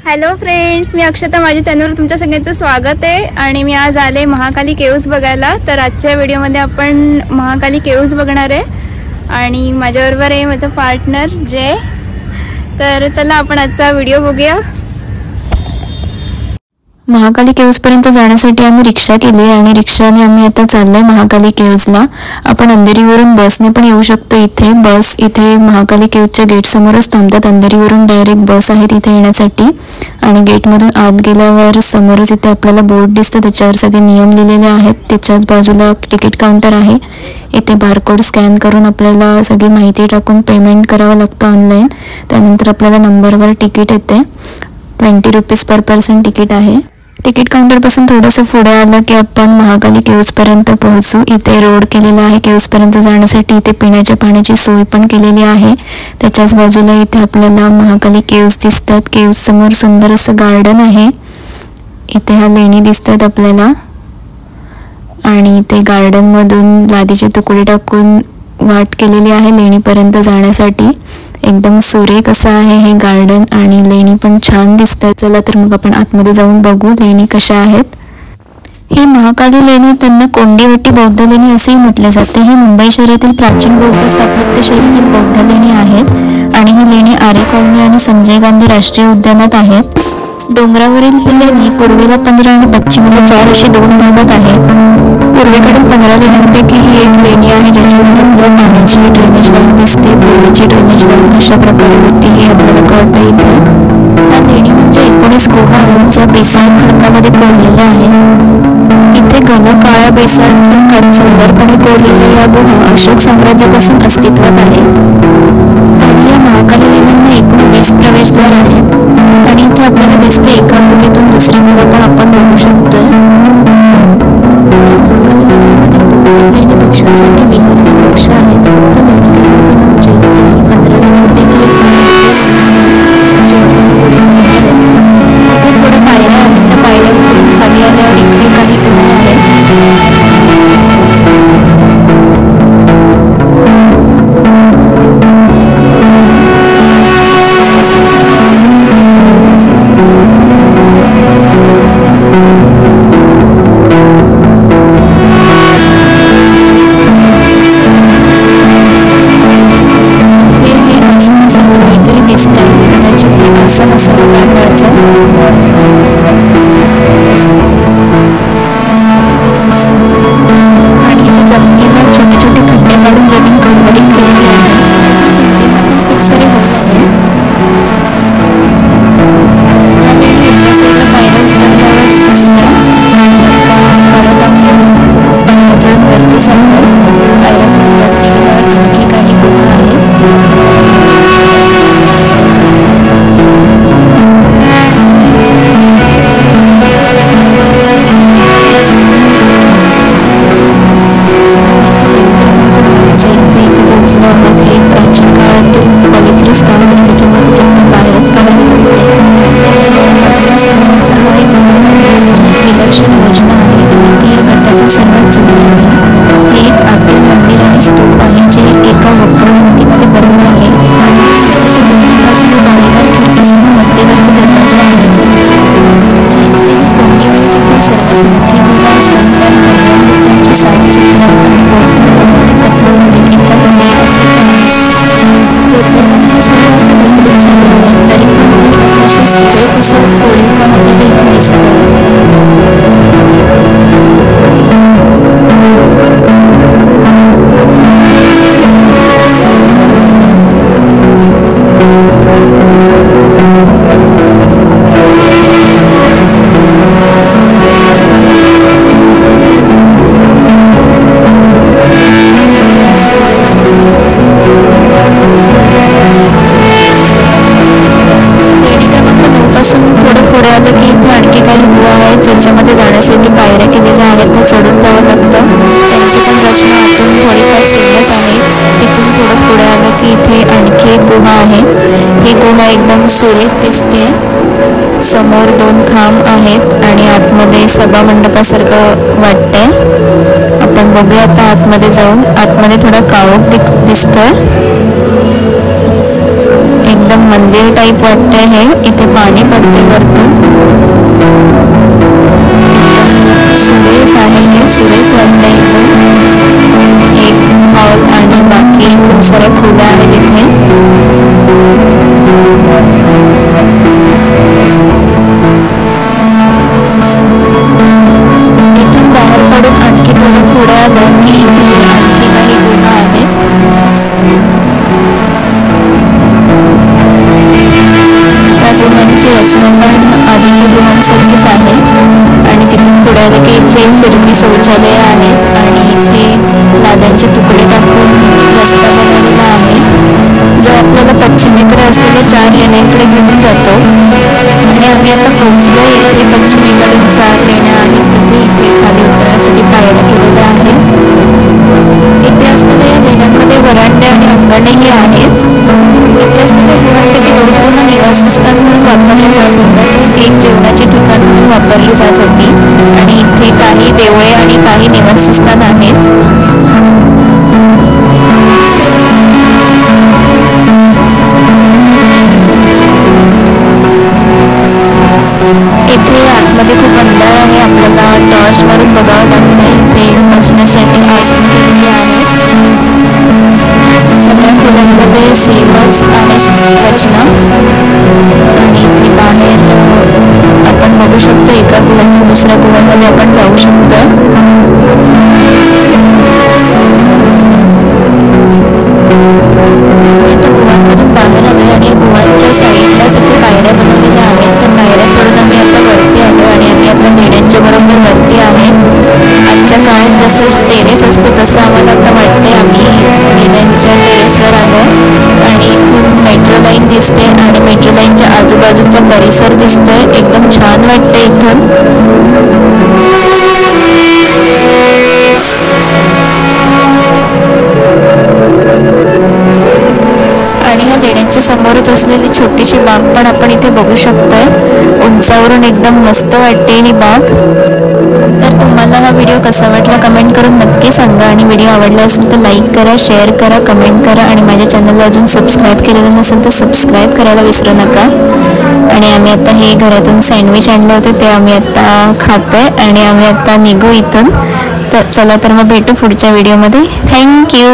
Hello friends, मी अक्षता. माझ्या चॅनलवर तुमच्या सगळ्यांचं स्वागत आहे. आणि मी आज आले महाकाली केव्ज बघायला. तर आजच्या व्हिडिओमध्ये आपण महाकाली केव्ज बघणार आहे आणि माझ्याबरोबर आहे माझा पार्टनर जय. तर चला आपण आजचा व्हिडिओ बघूया. महाकाली केव्जपर्यंत जाण्यासाठी आम्ही रिक्षा केली आणि रिक्षाने आम्ही आता चाललोय महाकाली केव्जला. आपण अंधेरीवरून बसने पण येऊ शकतो. बस इथे महाकाली केव्जच्या गेट समोरच थांबतात. अंधेरीवरून डायरेक्ट बस आहे तिथे येण्यासाठी. आणि गेटमधून आत गेल्यावर समोरच इथे आपल्याला बोर्ड दिसतं, त्याच्यावर सगळे नियम लिहिलेले आहेत. त्याच्याच बाजूला तिकीट काउंटर आहे. इथे बारकोड स्कॅन करून आपल्याला सगळी माहिती टाकून पेमेंट करावं लागतं ऑनलाईन. त्यानंतर आपल्याला नंबरवर तिकीट येते. 20 रुपीज पर पर्सन तिकीट आहे. तिकीट काउंटरपासून थोडंसं पुढे आलं की आपण महाकाली केव्जपर्यंत पोहोचू. इथे रोड केलेला आहे केव्जपर्यंत जाण्यासाठी. इथे पिण्याच्या पाण्याची सोय पण केलेली आहे. त्याच्याच बाजूला इथे आपल्याला महाकाली केव्ज दिसतात. केव्ज समोर सुंदर असं गार्डन आहे. इथे हा लेणी दिसतात आपल्याला आणि इथे गार्डनमधून लादीचे तुकडे टाकून वाट केलेली आहे लेणीपर्यंत जाण्यासाठी. एकदम सुरेख असं आहे हे गार्डन आणि लेणी पण छान दिसतात. चला तर मग आपण आतमध्ये जाऊन बघू लेणी कशा आहेत. ही महाकाली लेणी त्यांना कोंडीवटी बौद्ध लेणी असेही म्हटले जाते. ही मुंबई शहरातील प्राचीन बौद्ध स्थापत्य शैलीतील बौद्ध लेणी आहेत आणि ही लेणी आरे कॉलनी आणि संजय गांधी राष्ट्रीय उद्यानात आहेत. डोंगरावरील ही लेणी पूर्वेला 15 आणि पश्चिमेला 4 अशी 2 भागात आहेत. पूर्वेकडील 15 लेण्यांपैकी ही एक लेणी आहे ज्याच्यामध्ये आपल्याला पाण्याची ड्रेनेज लाईन दिसते. पूर्वेची ड्रेनेज लाईन अशा प्रकारे होती हे आपल्याला कळतं इथे. या लेणी म्हणजे 19 गुहा आहेत ज्या बेसाल्ट खडकामध्ये कोरलेल्या आहेत. इथे घन काळ्या बेसाल्ट खडकात सुंदरपणे कोरलेल्या या गुहा अशोक साम्राज्यापासून अस्तित्वात आहेत. आणि या महाकाली लेण्यांना एकूण 20 प्रवेशद्वार आहेत आणि इथे आपल्याला दिसते एका गुहेतून दुसरी गुहा पण आपण बघू शकतोय. महाकाली लेण्यांमध्ये बहुतेक लेणी पक्ष्यांसाठी विहरणी कक्ष आहेत. फक्त लेणी क्रमांक 9 इथे 15 लेण्यांपैकी एक जे आपण पुढे बघणार आहे. इथे थोड्या पायऱ्या आहेत. त्या पायऱ्या उतरून खाली आल्यावर इकडे काही गुहा आहेत. ज्याच्यामध्ये जाण्यासाठी पायऱ्या केलेल्या आहेत. त्या चढून जावं लागतं. त्यांची पण रचना आतून थोडीफार सेमच आहे. तिथून थोडं पुढे आलं की इथे आणखी एक गुहा आहे. ही गुहा एकदम सुरेख दिसते. समोर 2 खांब आहेत आणि आतमध्ये सभा मंडपासारखं वाटतंय. आपण बघूया आता आतमध्ये जाऊन. आतमध्ये थोडा काळोख दिसतोय. एकदम मंदिर टाईप वाटतंय हे. इथे पाणी पडते वरतून. सुरेख आहे हे, सुरेख वाटतंय एकदम. एक हॉल आणि बाकी खूप साऱ्या खोल्या आहेत इथे. इथून बाहेर पडून आणखी थोडं पुढे आलं की इथे आणखी काही गुहा आहेत. त्या गुहांची रचना पण आधीच्या गुहांसारखीच आहे. आणि तिथून पुढे आलं की इथे फिरती शौचालय आहेत आणि इथे लाद्यांचे तुकडे टाकून रस्ता बनवलेला आहे, जो आपल्याला पश्चिमेकडे असलेल्या 4 लेण्यांकडे घेऊन जातो. आणि आम्ही आता पोहोचलो. इथे पश्चिमेकडून 4 लेण्या आहेत. तिथे इथे खाली उतरण्यासाठी पायऱ्या केलेल्या आहेत. इथे असलेल्या या लेण्यांमध्ये वरांडे आणि अंगणेही आहेत. इथे असलेल्या गुहांपैकी 2 गुहा निवासस्थान म्हणून वापरले जात होते, तर एक जेवणाचे ठिकाण म्हणून वापरली जात होती. आणि इथे काही देवळे आणि काही निवासस्थान आहेत. इथे आतमध्ये खूप अंधार आहे. आपल्याला टॉर्च मारून बघावं लागतं. इथे बसण्यासाठी आसनं केलेली आहेत. सगळ्या खोल्यांमध्ये सेमच आहे रचना. आणि इथे बाहेर आपण बघू शकतो, एका गुहातून दुसऱ्या गुहामध्ये आपण जाऊ शकतो. इथे गुहांमधून बाहेर आलो आणि गुहांच्या साईडलाच इथे पायऱ्या बनवलेल्या आहेत. त्या पायऱ्या चढून आम्ही आता वरती आलो आणि आम्ही आता लेण्यांच्या बरोबर वरती आहे. आजच्या काळात जसं टेरेस असतं तसं आम्हाला आता वाटते. आम्ही लेण्यांच्या टेरेसवर आलो आणि इथून मेट्रो लाईन दिसते आणि मेट्रो लाईनच्या आजूबाजूचा परिसर दिसतोय. एकदम छान वाटतं इथून. आणि ह्या लेण्यांच्या समोरच असलेली छोटीशी बाग पण आपण इथे बघू शकतोय. उंचावरून एकदम मस्त वाटते ही बाग. तर तुम्हाला हा व्हिडिओ कसा वाटला कमेंट करून नक्की सांगा. आणि व्हिडिओ आवडला असेल तर लाईक करा, शेअर करा, कमेंट करा. आणि माझ्या चॅनलला अजून सबस्क्राईब केलेलं नसेल तर सबस्क्राईब करायला विसरू नका. आणि आम्ही आता हे घरातून सँडविच आणलं होतं, ते आम्ही आता खातोय आणि आम्ही आता निघू इथून. तर चला तर मग भेटू पुढच्या व्हिडिओमध्ये. थँक्यू.